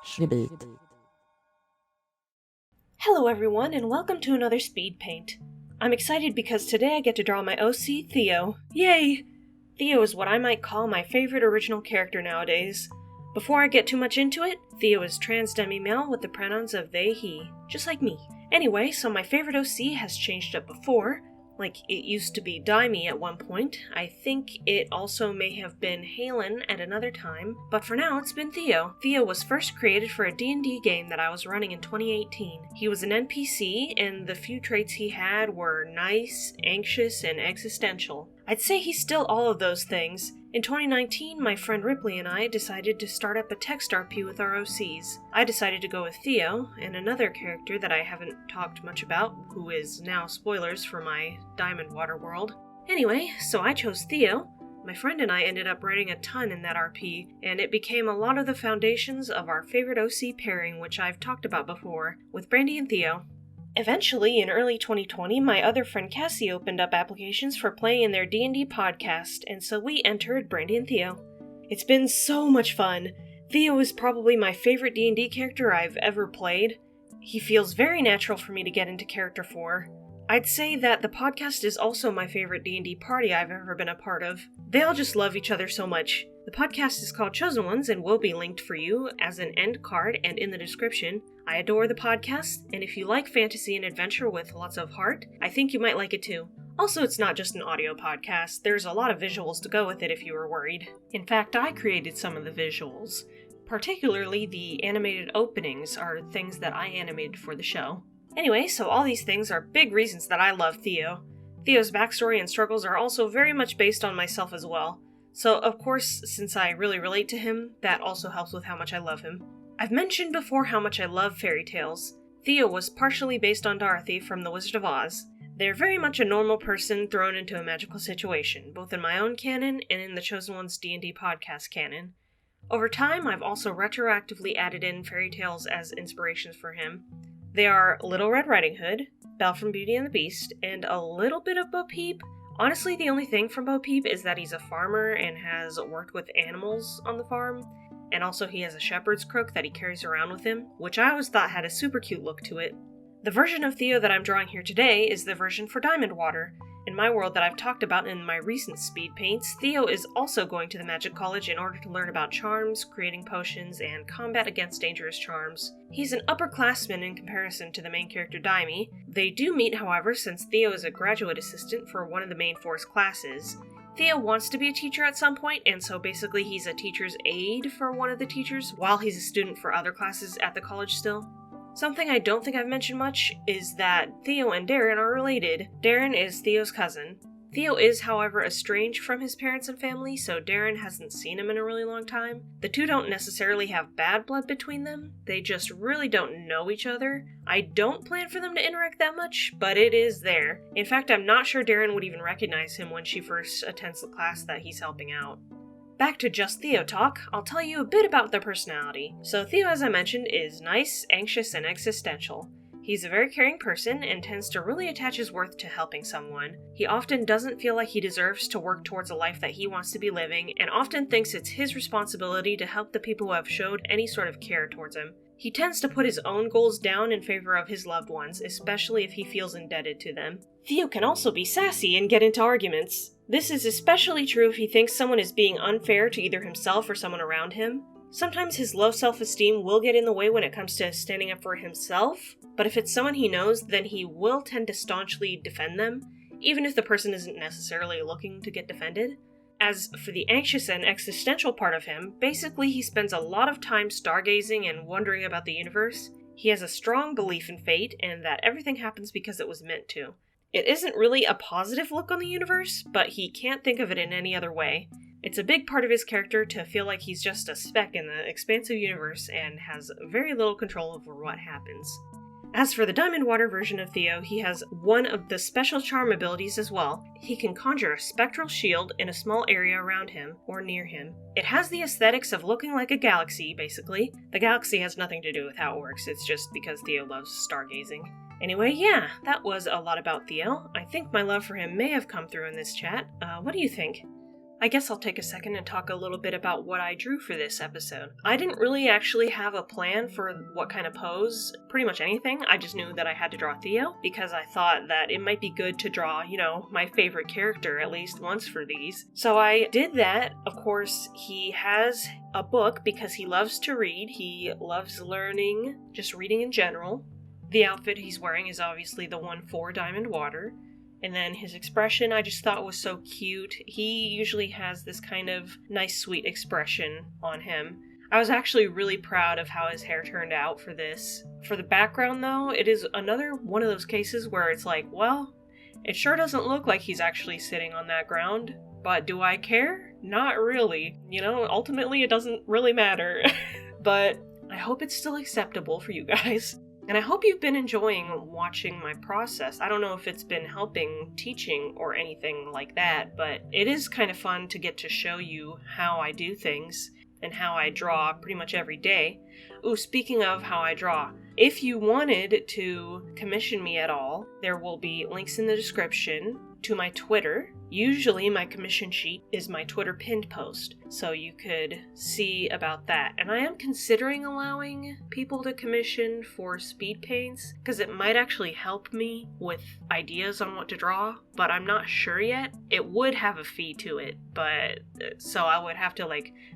Schneebeat. Hello everyone, and welcome to another Speed Paint. I'm excited because today I get to draw my OC, Theo. Yay! Theo is what I might call my favorite original character nowadays. Before I get too much into it, Theo is trans demi-male with the pronouns of they, he, just like me. Anyway, so my favorite OC has changed up before. Like, it used to be Dimey at one point. I think it also may have been Halen at another time, but for now it's been Theo. Theo was first created for a D&D game that I was running in 2018. He was an NPC, and the few traits he had were nice, anxious, and existential. I'd say he's still all of those things. In 2019, my friend Ripley and I decided to start up a text RP with our OCs. I decided to go with Theo, and another character that I haven't talked much about, who is now spoilers for my Diamond Water world. Anyway, so I chose Theo. My friend and I ended up writing a ton in that RP, and it became a lot of the foundations of our favorite OC pairing, which I've talked about before, with Brandy and Theo. Eventually, in early 2020, my other friend Cassie opened up applications for playing in their D&D podcast, and so we entered Brandy and Theo. It's been so much fun. Theo is probably my favorite D&D character I've ever played. He feels very natural for me to get into character for. I'd say that the podcast is also my favorite D&D party I've ever been a part of. They all just love each other so much. The podcast is called Chosen Ones and will be linked for you as an end card and in the description. I adore the podcast, and if you like fantasy and adventure with lots of heart, I think you might like it too. Also, it's not just an audio podcast, there's a lot of visuals to go with it if you were worried. In fact, I created some of the visuals. Particularly the animated openings are things that I animated for the show. Anyway, so all these things are big reasons that I love Theo. Theo's backstory and struggles are also very much based on myself as well. So, of course, since I really relate to him, that also helps with how much I love him. I've mentioned before how much I love fairy tales. Theo was partially based on Dorothy from The Wizard of Oz. They're very much a normal person thrown into a magical situation, both in my own canon and in the Chosen Ones D&D podcast canon. Over time, I've also retroactively added in fairy tales as inspirations for him. They are Little Red Riding Hood, Belle from Beauty and the Beast, and a little bit of Bo Peep. Honestly, the only thing from Bo Peep is that he's a farmer and has worked with animals on the farm, and also he has a shepherd's crook that he carries around with him, which I always thought had a super cute look to it. The version of Theo that I'm drawing here today is the version for Diamond Water. In my world that I've talked about in my recent speed paints, Theo is also going to the Magic College in order to learn about charms, creating potions, and combat against dangerous charms. He's an upperclassman in comparison to the main character Dimey. They do meet, however, since Theo is a graduate assistant for one of the main force classes. Theo wants to be a teacher at some point, and so basically he's a teacher's aide for one of the teachers, while he's a student for other classes at the college still. Something I don't think I've mentioned much is that Theo and Darren are related. Darren is Theo's cousin. Theo is, however, estranged from his parents and family, so Darren hasn't seen him in a really long time. The two don't necessarily have bad blood between them, they just really don't know each other. I don't plan for them to interact that much, but it is there. In fact, I'm not sure Darren would even recognize him when she first attends the class that he's helping out. Back to just Theo talk, I'll tell you a bit about their personality. So Theo, as I mentioned, is nice, anxious, and existential. He's a very caring person and tends to really attach his worth to helping someone. He often doesn't feel like he deserves to work towards a life that he wants to be living, and often thinks it's his responsibility to help the people who have showed any sort of care towards him. He tends to put his own goals down in favor of his loved ones, especially if he feels indebted to them. Theo can also be sassy and get into arguments. This is especially true if he thinks someone is being unfair to either himself or someone around him. Sometimes his low self-esteem will get in the way when it comes to standing up for himself, but if it's someone he knows, then he will tend to staunchly defend them, even if the person isn't necessarily looking to get defended. As for the anxious and existential part of him, basically he spends a lot of time stargazing and wondering about the universe. He has a strong belief in fate and that everything happens because it was meant to. It isn't really a positive look on the universe, but he can't think of it in any other way. It's a big part of his character to feel like he's just a speck in the expansive universe and has very little control over what happens. As for the Diamond Water version of Theo, he has one of the special charm abilities as well. He can conjure a spectral shield in a small area around him, or near him. It has the aesthetics of looking like a galaxy, basically. The galaxy has nothing to do with how it works, it's just because Theo loves stargazing. Anyway, yeah, that was a lot about Theo. I think my love for him may have come through in this chat. What do you think? I guess I'll take a second and talk a little bit about what I drew for this episode. I didn't really actually have a plan for what kind of pose, pretty much anything. I just knew that I had to draw Theo because I thought that it might be good to draw, my favorite character at least once for these. So I did that. Of course, he has a book because he loves to read. He loves learning, just reading in general. The outfit he's wearing is obviously the one for Diamond Water. And then his expression I just thought was so cute. He usually has this kind of nice, sweet expression on him. I was actually really proud of how his hair turned out for this. For the background, though, it is another one of those cases where it's like, well, it sure doesn't look like he's actually sitting on that ground. But do I care? Not really. Ultimately it doesn't really matter. But I hope it's still acceptable for you guys. And I hope you've been enjoying watching my process. I don't know if it's been helping teaching or anything like that, but it is kind of fun to get to show you how I do things and how I draw pretty much every day. Ooh, speaking of how I draw, if you wanted to commission me at all, there will be links in the description to my Twitter. Usually my commission sheet is my Twitter pinned post, so you could see about that. And I am considering allowing people to commission for speed paints, because it might actually help me with ideas on what to draw, but I'm not sure yet. It would have a fee to it, but so I would have to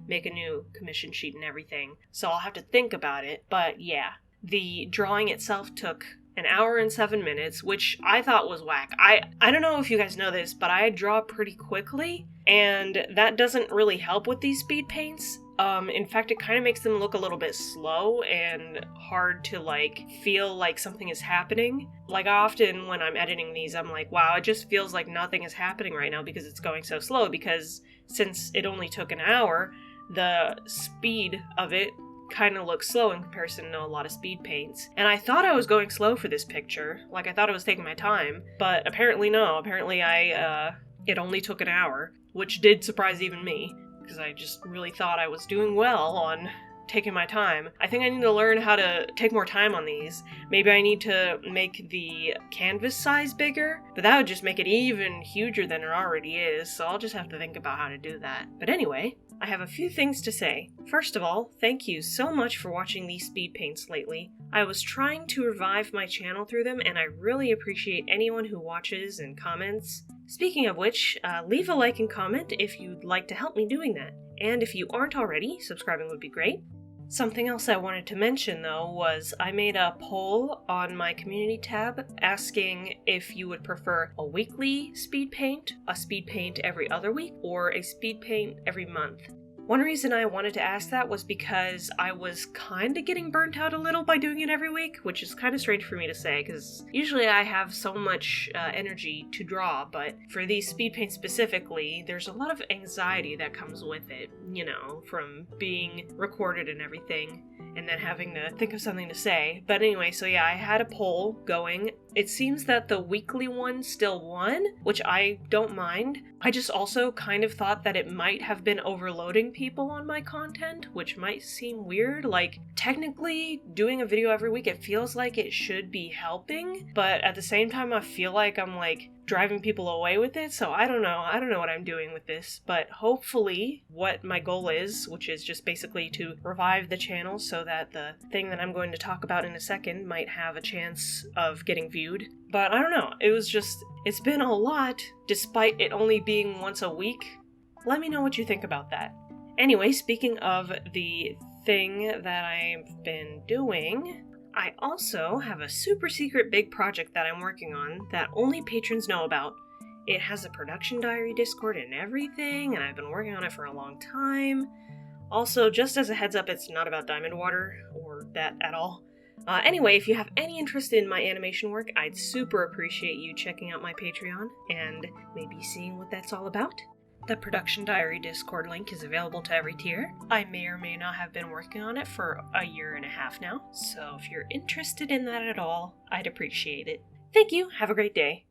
make a new commission sheet and everything. So I'll have to think about it, but yeah. The drawing itself took an hour and 7 minutes, which I thought was whack. I don't know if you guys know this, but I draw pretty quickly, and that doesn't really help with these speed paints. In fact, it kind of makes them look a little bit slow and hard to feel like something is happening. I often when I'm editing these, I'm like, wow, it just feels like nothing is happening right now because it's going so slow, because since it only took an hour, the speed of it kind of looks slow in comparison to a lot of speed paints. And I thought I was going slow for this picture. I thought I was taking my time, but apparently no. Apparently it only took an hour, which did surprise even me, because I just really thought I was doing well on taking my time. I think I need to learn how to take more time on these. Maybe I need to make the canvas size bigger, but that would just make it even huger than it already is, so I'll just have to think about how to do that. But anyway, I have a few things to say. First of all, thank you so much for watching these speed paints lately. I was trying to revive my channel through them, and I really appreciate anyone who watches and comments. Speaking of which, leave a like and comment if you'd like to help me doing that. And if you aren't already, subscribing would be great. Something else I wanted to mention, though, was I made a poll on my community tab asking if you would prefer a weekly speed paint, a speed paint every other week, or a speed paint every month. One reason I wanted to ask that was because I was kind of getting burnt out a little by doing it every week, which is kind of strange for me to say, because usually I have so much energy to draw, but for these speed paints specifically, there's a lot of anxiety that comes with it, from being recorded and everything, and then having to think of something to say. But anyway, so yeah, I had a poll going. It seems that the weekly one still won, which I don't mind. I just also kind of thought that it might have been overloading people on my content, which might seem weird. Technically, doing a video every week, it feels like it should be helping, but at the same time, I feel like I'm driving people away with it, so I don't know what I'm doing with this, but hopefully what my goal is, which is just basically to revive the channel so that the thing that I'm going to talk about in a second might have a chance of getting viewed. But I don't know, it's been a lot, despite it only being once a week. Let me know what you think about that. Anyway, speaking of the thing that I've been doing, I also have a super secret big project that I'm working on that only patrons know about. It has a production diary Discord and everything, and I've been working on it for a long time. Also, just as a heads up, it's not about Diamond Water, or that at all. Anyway, if you have any interest in my animation work, I'd super appreciate you checking out my Patreon and maybe seeing what that's all about. The Production Diary Discord link is available to every tier. I may or may not have been working on it for a year and a half now, so if you're interested in that at all, I'd appreciate it. Thank you, have a great day.